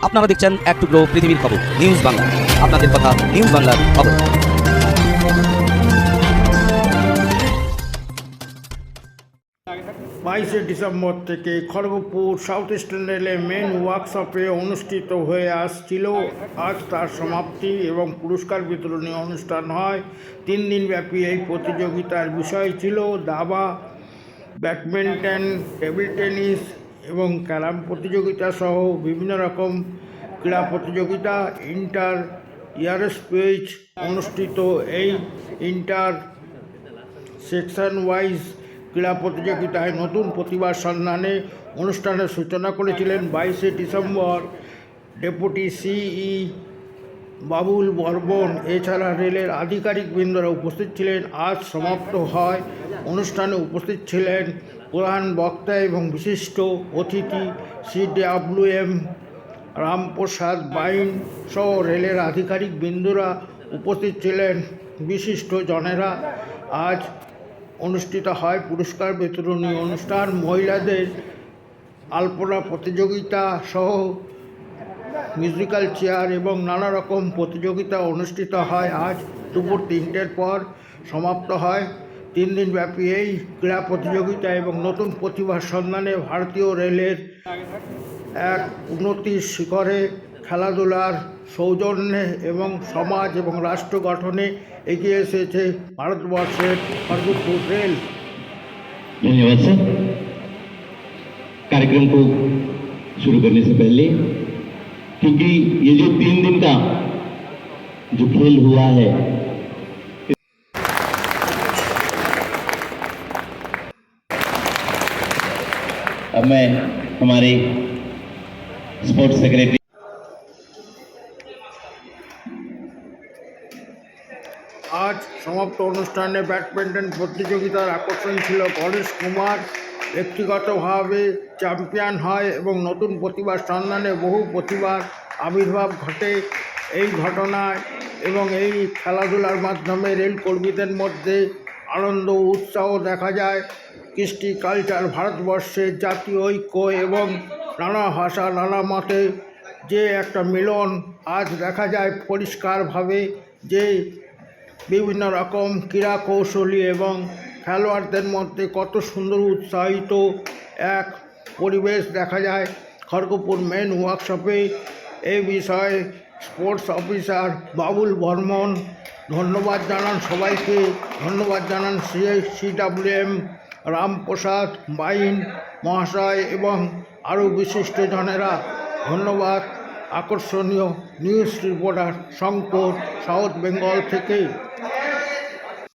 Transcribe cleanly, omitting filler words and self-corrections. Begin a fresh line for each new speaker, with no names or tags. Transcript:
আপনারা দেখছেন এক টুকরো পৃথিবীর খবর নিউজ বাংলা। আপনাদের কথা নিউজ বাংলার খবর।
22 ডিসেম্বর থেকে খড়গপুর সাউথ ইস্টার্ন রেলে মেন ওয়ার্কশপে অনুষ্ঠিত হয়ে আসছিল। আজ তার সমাপ্তি এবং পুরস্কার বিতরণী অনুষ্ঠান হয়। 3 দিনব্যাপী এই প্রতিযোগিতার বিষয় ছিল দাবা, ব্যাডমিন্টন, টেবিল টেনিস এবং ক্যারাম প্রতিযোগিতা সহ বিভিন্ন রকম ক্রীড়া প্রতিযোগিতা। ইন্টার ইয়ারস্পেস অনুষ্ঠিত এই ইন্টার সেকশন ওয়াইজ ক্রীড়া প্রতিযোগিতায় নতুন প্রতিভার সন্ধানে অনুষ্ঠানের সূচনা করেছিলেন 22 ডিসেম্বর ডেপুটি সিই বাবুল বর্মন। এছাড়া রেলের আধিকারিকবৃন্দরা উপস্থিত ছিলেন। আজ সমাপ্ত হয়। অনুষ্ঠানে উপস্থিত ছিলেন প্রধান বক্তা এবং বিশিষ্ট অতিথি CWM রামপ্রসাদ বাইন সহ রেলের আধিকারিকবৃন্দরা উপস্থিত ছিলেন। বিশিষ্ট জনেরা আজ অনুষ্ঠিত হয় পুরস্কার বিতরণী অনুষ্ঠান। মহিলাদের আলপনা প্রতিযোগিতা সহ মিউজিক্যাল চেয়ার এবং নানা রকম প্রতিযোগিতা অনুষ্ঠিত হয়। আজ দুপুর 3টের পর সমাপ্ত হয়। 3 দিনব্যাপী এই ক্রীড়া প্রতিযোগিতা এবং নতুন প্রতিভার সন্ধানে ভারতীয় রেলের এক উন্নতির শিখরে খেলাধুলার সৌজন্যে এবং সমাজ এবং রাষ্ট্র গঠনে এগিয়ে এসেছে ভারতবর্ষের খড়গপুর रेल।
धन्यवाद सर। कार्यक्रम को शुरू करने से पहले, क्योंकि ये जो 3 दिन का जो खेल हुआ है, अब मैं हमारे स्पोर्ट्स सेक्रेटरी
আজ সমাপ্ত অনুষ্ঠানে ব্যাডমিন্টন প্রতিযোগিতার আকর্ষণ ছিল গণেশ কুমার ব্যক্তিগতভাবে চ্যাম্পিয়ন হয় এবং নতুন প্রতিভার সন্ধানে বহু প্রতিভার আবির্ভাব ঘটে। এই ঘটনায় এবং এই খেলাধুলার মাধ্যমে রেল কর্মীদের মধ্যে আনন্দ উৎসাহ দেখা যায়। কৃষ্টি কালচার, ভারতবর্ষের জাতীয় ঐক্য এবং নানা ভাষা নানা মতে যে একটা মিলন আজ দেখা যায় পরিষ্কারভাবে, যে বিভিন্ন রকম ক্রীড়া কৌশলী এবং খেলোয়াড়দের মধ্যে কত সুন্দর উৎসাহিত এক পরিবেশ দেখা যায় খড়গপুর মেন ওয়ার্কশপে। এই বিষয়ে স্পোর্টস অফিসার বাবুল বর্মন ধন্যবাদ জানান সবাইকে। ধন্যবাদ জানান CWM রামপ্রসাদ বাইন মহাশয় এবং আরও বিশিষ্ট জনেরা। ধন্যবাদ। আকর্ষণীয় news reporter Shankar, south Bengal থেকে।